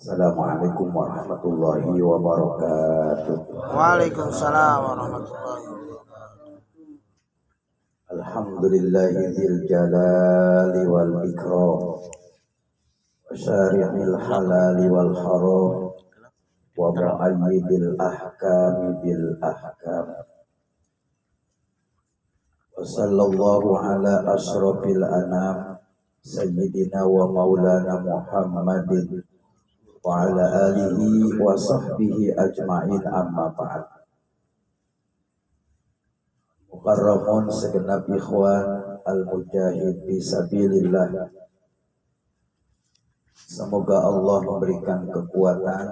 Assalamualaikum warahmatullahi wabarakatuh. Waalaikumsalam warahmatullahi wabarakatuh. Alhamdulillahil jalali wal ikram wa syari'il halali wal haram wa mu'ayyidil ahkami bil ahkam. Wa sallallahu ala asrafil anam sayyidina wa maulana Muhammadin wa ala alihi wa sahbihi ajma'in, amma ba'd. Mukarramun segenap ikhwan al-mujahid fi sabilillah, semoga Allah memberikan kekuatan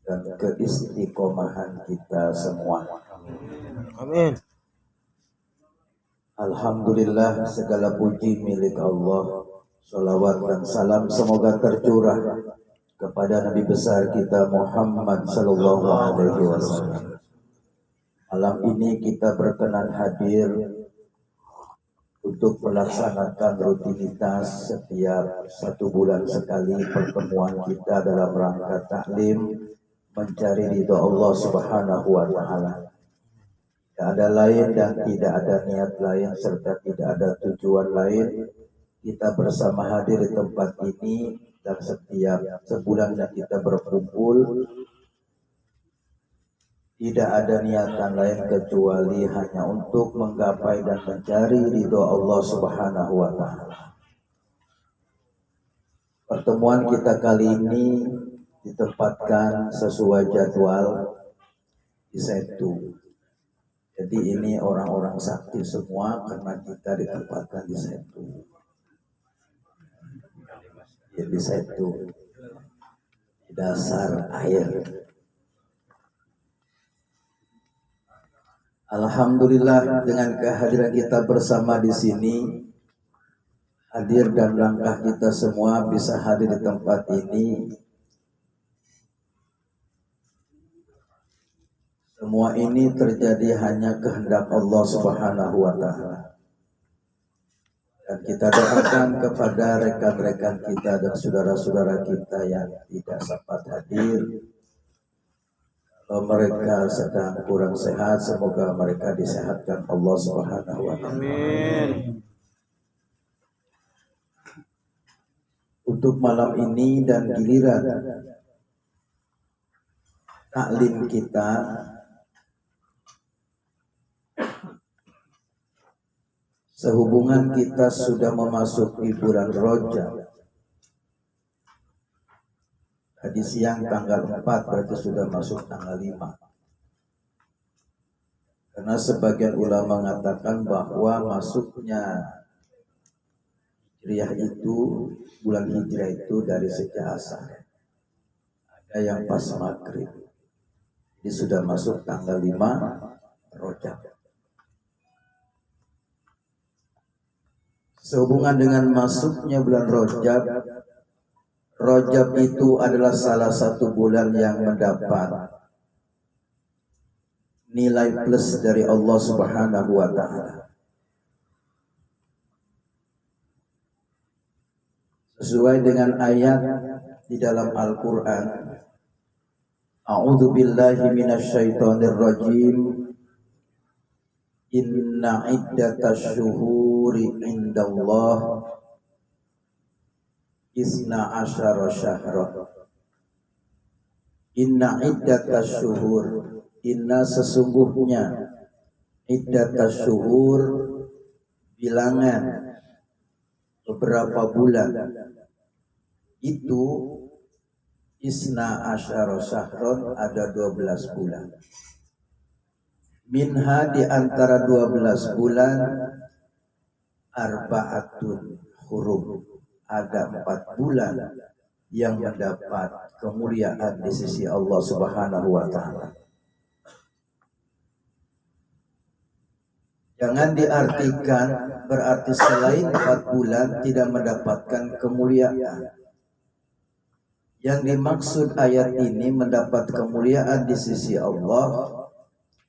dan keistiqomahan kita semua. Amin. Alhamdulillah, segala puji milik Allah. Salawat dan salam semoga tercurah kepada Nabi besar kita Muhammad sallallahu alaihi wasallam. Malam ini kita berkenan hadir untuk melaksanakan rutinitas setiap 1 bulan sekali pertemuan kita dalam rangka taklim mencari ridha Allah Subhanahu wa taala. Tidak ada lain dan tidak ada niat lain serta tidak ada tujuan lain. Kita bersama hadir di tempat ini dan setiap sebulan kita berkumpul, tidak ada niatan lain kecuali hanya untuk menggapai dan mencari ridho Allah Subhanahu wa taala. Pertemuan kita kali ini ditempatkan sesuai jadwal di Setu. Jadi ini orang-orang sakti semua karena kita ditempatkan di Setu. Jadi Setu, dasar air. Alhamdulillah, dengan kehadiran kita bersama di sini, hadir dan langkah kita semua bisa hadir di tempat ini. Semua ini terjadi hanya kehendak Allah Subhanahu wa taala. Dan kita doakan kepada rekan-rekan kita dan saudara-saudara kita yang tidak sempat hadir. Kalau mereka sedang kurang sehat, semoga mereka disehatkan Allah Subhanahu wa taala. Amin. Untuk malam ini dan giliran taklim kita, sehubungan kita sudah memasuki bulan Rajab. Tadi siang tanggal 4 berarti sudah masuk tanggal 5. Karena sebagian ulama mengatakan bahwa masuknya Hijriah itu, bulan Hijriah itu dari sejak asar. Ada yang pas maghrib. Jadi sudah masuk tanggal 5 Rajab. Sehubungan dengan masuknya bulan Rajab, Rajab itu adalah salah satu bulan yang mendapat nilai plus dari Allah Subhanahu wa taala. Sesuai dengan ayat di dalam Al-Qur'an, A'udzu billahi minasyaitonir rajim. Inna iddatash syuhuri indallah isna asyara syahra. Inna iddatash syuhur, inna sesungguhnya iddatash syuhur, bilangan beberapa bulan itu isna asyara syahron, ada 12 bulan. Minha di antara 12 bulan arba'atun hurum, ada 4 bulan yang mendapat kemuliaan di sisi Allah Subhanahu wa taala. Jangan diartikan berarti selain 4 bulan tidak mendapatkan kemuliaan. Yang dimaksud ayat ini mendapat kemuliaan di sisi Allah,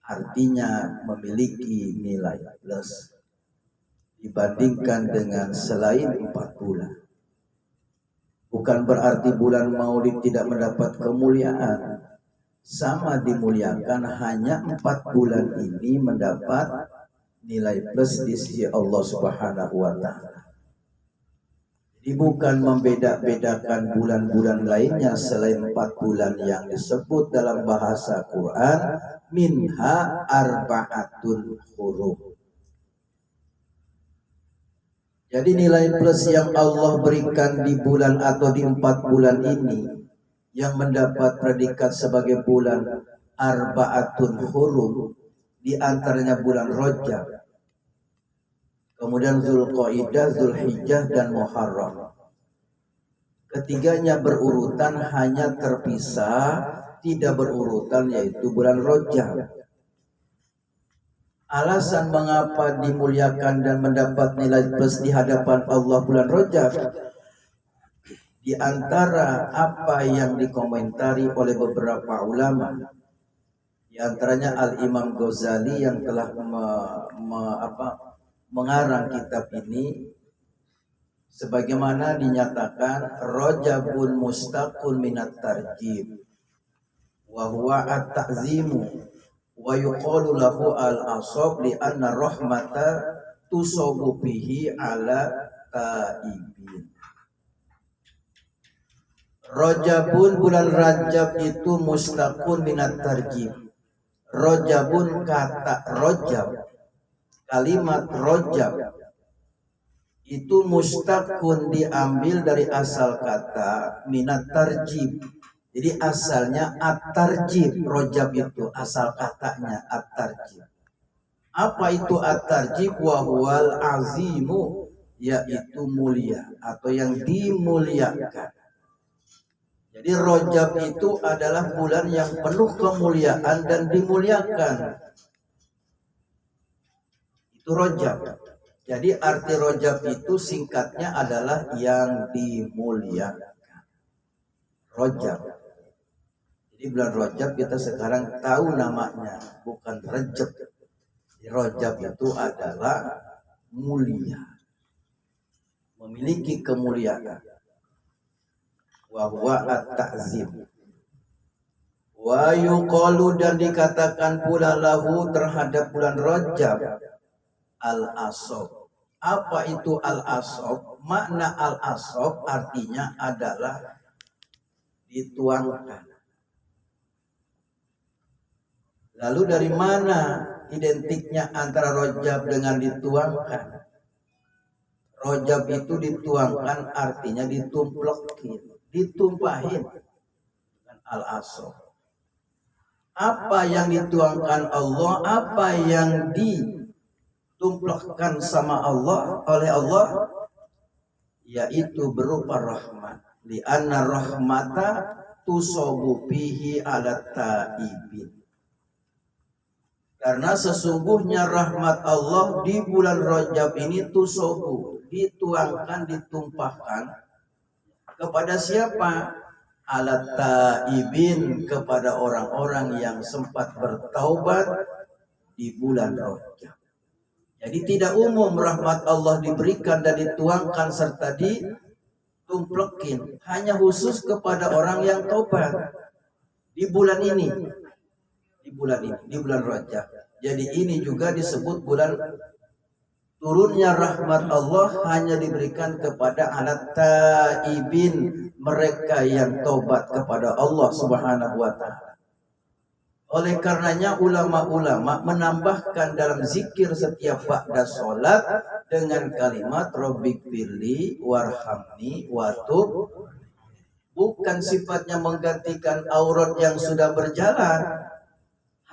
artinya memiliki nilai plus. dibandingkan dengan selain 4 bulan. Bukan berarti bulan Maulid tidak mendapat kemuliaan. Sama dimuliakan, hanya 4 bulan ini mendapat nilai plus di sisi Allah Subhanahu wa Ta'ala. Jadi bukan membeda-bedakan bulan-bulan lainnya selain 4 bulan yang disebut dalam bahasa Quran minha arba'atun hurum. Jadi nilai plus yang Allah berikan di bulan atau di 4 bulan ini yang mendapat predikat sebagai bulan arba'atun hurum, di antaranya bulan Rajab, kemudian Zulqaidah, Zulhijjah dan Muharram. Ketiganya berurutan, hanya terpisah tidak berurutan yaitu bulan Rajab. Alasan mengapa dimuliakan dan mendapat nilai plus di hadapan Allah bulan Rajab, di antara apa yang dikomentari oleh beberapa ulama, di antaranya Al-Imam Ghazali yang telah mengarang kitab ini, sebagaimana dinyatakan Rajabun mustaqun minat tarjib wa huwa at-ta'zimu wa yuqalu lahu al-asab li anna rahmata tusabu bihi ala taibin. Rajabun, bulan Rajab itu mustaqun minat tarjib. Rajabun, kata Rajab, kalimat Rajab itu mustaqun diambil dari asal kata minat tarjib. Jadi asalnya at-tarjib. Rajab itu asal katanya at-tarjib. Apa itu at-tarjib? Wa huwal azimu, yaitu mulia atau yang dimuliakan. Jadi Rajab itu adalah bulan yang penuh kemuliaan dan dimuliakan. Itu Rajab. Jadi arti Rajab itu singkatnya adalah yang dimuliakan. Rajab. Jadi bulan Rajab kita sekarang tahu namanya, bukan Rajab. Rajab itu adalah mulia, memiliki kemuliaan. Wa huwa at-ta'zim. Wa yuqalu, dan dikatakan pula lahu terhadap bulan Rajab al-asab. Apa itu al-asab? Makna al-asab artinya adalah dituangkan. Lalu dari mana identiknya antara Rajab dengan dituangkan? Rajab itu dituangkan artinya ditumplekin, ditumpahin dengan al-asab. Apa yang dituangkan Allah, apa yang ditumplekkan sama Allah oleh Allah, yaitu berupa rahmat. Li anna rahmata tusabu bihi ala taibin. Karena sesungguhnya rahmat Allah di bulan Rajab ini tusabu, dituangkan, ditumpahkan kepada siapa? Ala taibin, kepada orang-orang yang sempat bertaubat di bulan Rajab. Jadi tidak umum rahmat Allah diberikan dan dituangkan serta ditumplekin, hanya khusus kepada orang yang taubat di bulan ini, di bulan Rajab. Jadi ini juga disebut bulan turunnya rahmat Allah hanya diberikan kepada alat taibin, mereka yang taubat kepada Allah Subhanahu wa Ta'ala. Oleh karenanya ulama-ulama menambahkan dalam zikir setiap ba'da sholat dengan kalimat Rabbighfirli warhamni watub. Bukan sifatnya menggantikan aurat yang sudah berjalan,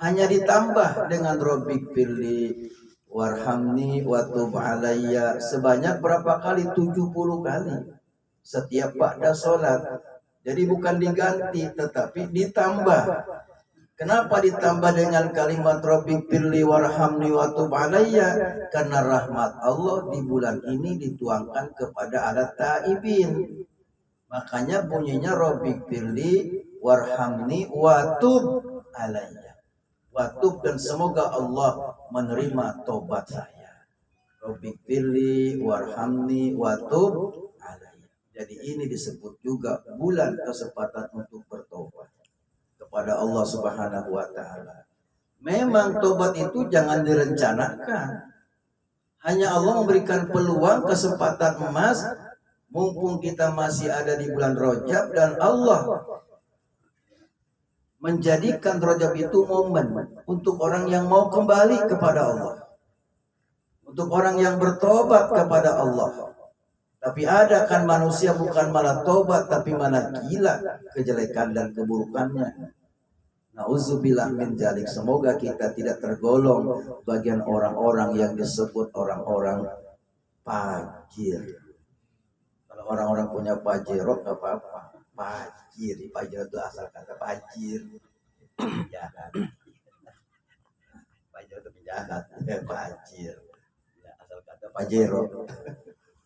hanya ditambah dengan Rabbighfirli warhamni watub alayya sebanyak berapa kali? 70 kali setiap ba'da sholat. Jadi bukan diganti tetapi ditambah. Kenapa ditambah dengan kalimat Rabbighfirli warhamni watub alayya? Karena rahmat Allah di bulan ini dituangkan kepada alat taibin. Makanya bunyinya Rabbighfirli warhamni watub alayya. Watub, dan semoga Allah menerima tobat saya. Rabbighfirli warhamni watub alayya. Jadi ini disebut juga bulan kesempatan untuk bertobat kepada Allah Subhanahu wa taala. Memang tobat itu jangan direncanakan. Hanya Allah memberikan peluang kesempatan emas mumpung kita masih ada di bulan Rajab, dan Allah menjadikan Rajab itu momen untuk orang yang mau kembali kepada Allah, untuk orang yang bertobat kepada Allah. Tapi ada kan manusia bukan malah tobat tapi malah gila kejelekan dan keburukannya. Nauzubillah min dzalik. Semoga kita tidak tergolong bagian orang-orang yang disebut orang-orang fajir. Kalau orang-orang punya pajero nggak apa-apa. Fajir, fajir itu asal kata fajir, penjahat. Fajir itu penjahat, fajir. Ya, asal kata pajero,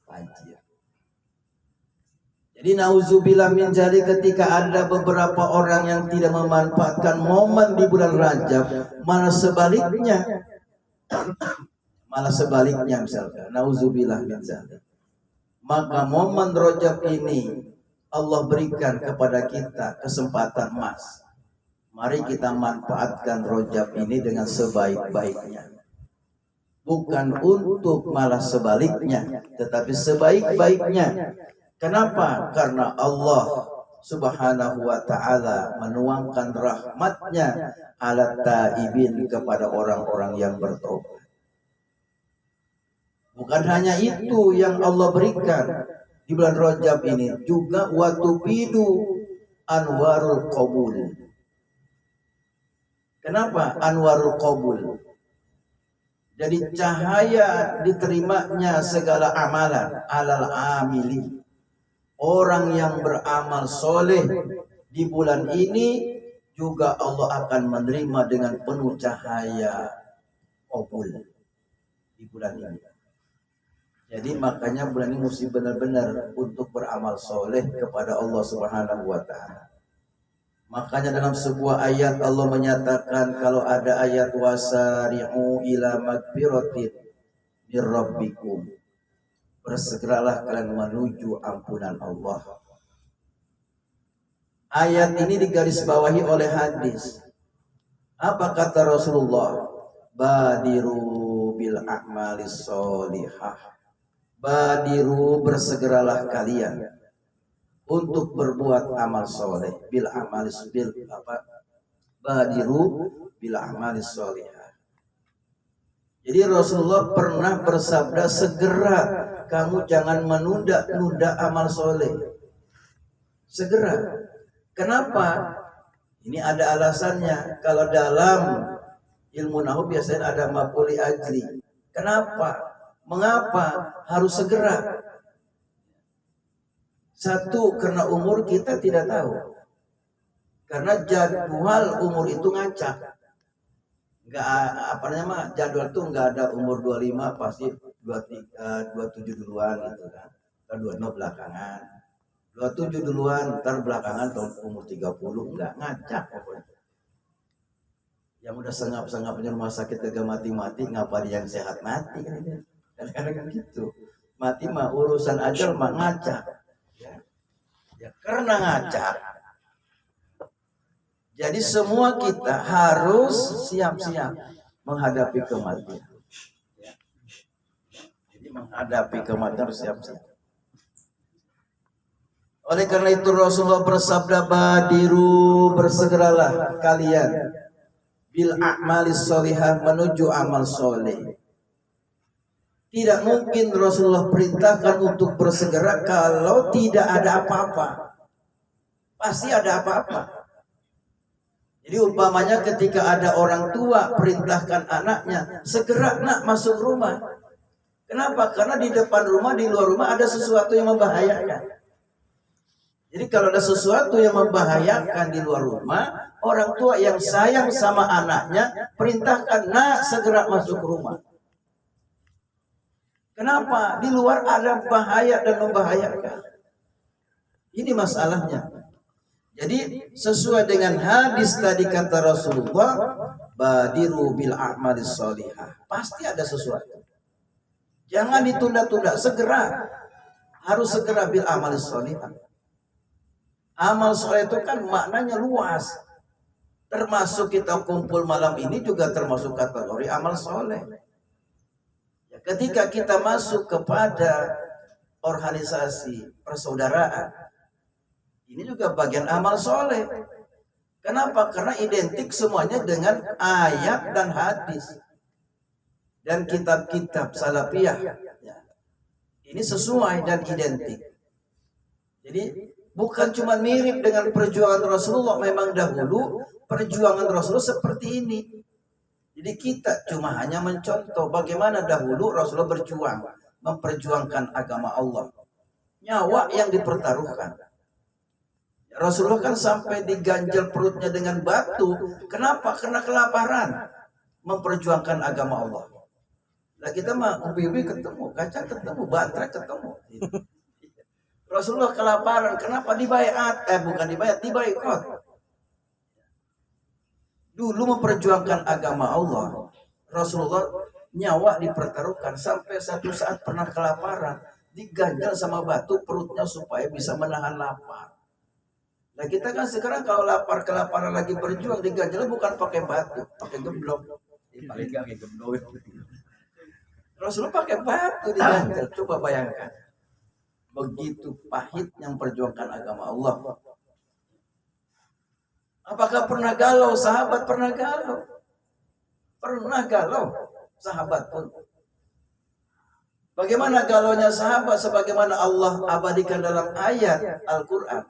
fajir. Jadi nauzubillah min dzalik, ketika ada beberapa orang yang tidak memanfaatkan momen di bulan Rajab, malah sebaliknya misalkan nauzubillah min dzalik. Maka momen Rajab ini Allah berikan kepada kita kesempatan emas. Mari kita manfaatkan Rajab ini dengan sebaik-baiknya. Bukan untuk malah sebaliknya, tetapi sebaik-baiknya. Kenapa? Karena Allah Subhanahu wa ta'ala menuangkan rahmatnya ala taibin, kepada orang-orang yang bertobat. Bukan hanya itu yang Allah berikan di bulan Rajab ini, juga watubidu anwarul qabul. Kenapa anwarul qabul? Jadi cahaya diterimanya segala amalan alal amili. Orang yang beramal soleh di bulan ini juga Allah akan menerima dengan penuh cahaya qabul di bulan ini. Jadi makanya bulan ini mesti benar-benar untuk beramal soleh kepada Allah Subhanahu wa ta'ala. Makanya dalam sebuah ayat Allah menyatakan, kalau ada ayat wasari'u ila magfiratin mir rabbikum, bersegeralah kalian menuju ampunan Allah. Ayat ini digarisbawahi oleh hadis. Apa kata Rasulullah? Badiru bil a'malis sholihah. Badiru, bersegeralah kalian untuk berbuat amal soleh. Bil amalis bil apa? Badiru bil amalis sholihah. Jadi Rasulullah pernah bersabda, segera kamu jangan menunda-nunda amal soleh. Segera. Kenapa? Ini ada alasannya. Kalau dalam ilmu nahwu biasanya ada maf'ul ajli. Kenapa? Mengapa harus segera? Satu, karena umur kita tidak tahu. Karena jadwal umur itu ngacak. Jadwal itu nggak ada umur 25 pasti 27 duluan gitu kan. Atau 25 belakangan. 27 duluan, ntar belakangan tahun umur 30, nggak ngacak pokoknya. Yang udah sengap-sengapnya rumah sakit kagak mati-mati, ngapa dia yang sehat mati kan? Kadang-kadang gitu. Mati mah urusan ajal mah ngacak. Ya karena ngacak. Jadi semua kita harus siap-siap menghadapi kematian. Jadi menghadapi kematian harus siap-siap. Oleh karena itu Rasulullah bersabda, badiru, bersegeralah kalian bil a'malis sholihah, menuju amal soleh. Tidak mungkin Rasulullah perintahkan untuk bersegera kalau tidak ada apa-apa. Pasti ada apa-apa. Jadi umpamanya ketika ada orang tua perintahkan anaknya, segera nak masuk rumah. Kenapa? Karena di depan rumah, di luar rumah ada sesuatu yang membahayakan. Jadi kalau ada sesuatu yang membahayakan di luar rumah, orang tua yang sayang sama anaknya perintahkan, nak segera masuk rumah. Kenapa? Di luar ada bahaya dan membahayakan. Ini masalahnya. Jadi sesuai dengan hadis tadi kata Rasulullah, badiru bil a'malis sholihah. Pasti ada sesuatu. Jangan ditunda-tunda, segera. Harus segera bil amal soleh. Amal soleh itu kan maknanya luas. Termasuk kita kumpul malam ini juga termasuk kategori amal soleh. Ya, ketika kita masuk kepada organisasi persaudaraan, ini juga bagian amal soleh. Kenapa? Karena identik semuanya dengan ayat dan hadis. Dan kitab-kitab salafiyah. Ya. Ini sesuai dan identik. Jadi bukan cuma mirip dengan perjuangan Rasulullah. Memang dahulu perjuangan Rasulullah seperti ini. Jadi kita cuma hanya mencontoh bagaimana dahulu Rasulullah berjuang. Memperjuangkan agama Allah. Nyawa yang dipertaruhkan. Rasulullah kan sampai diganjel perutnya dengan batu. Kenapa? Karena kelaparan. Memperjuangkan agama Allah. Nah kita mah ubi-ubi ketemu, kacang ketemu, baterai ketemu. Rasulullah kelaparan, kenapa dibayat? Bukan dibayat, dibaikot. Dulu memperjuangkan agama Allah, Rasulullah nyawa dipertaruhkan sampai satu saat pernah kelaparan, diganjal sama batu perutnya supaya bisa menahan lapar. Nah kita kan sekarang kalau lapar kelaparan lagi berjuang diganjal bukan pakai batu, pakai gemblok. Paling gak pakai gemblok. Rasulullah pakai batu diganjal, coba bayangkan. Begitu pahit yang perjuangkan agama Allah. Apakah pernah galau? Sahabat pernah galau. Pernah galau. Sahabat pun. Bagaimana galaunya sahabat? Sebagaimana Allah abadikan dalam ayat Al-Quran.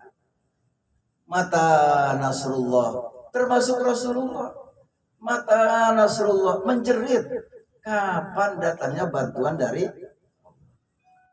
Mata Nasrullah. Termasuk Rasulullah. Mata Nasrullah menjerit. Kapan datangnya bantuan dari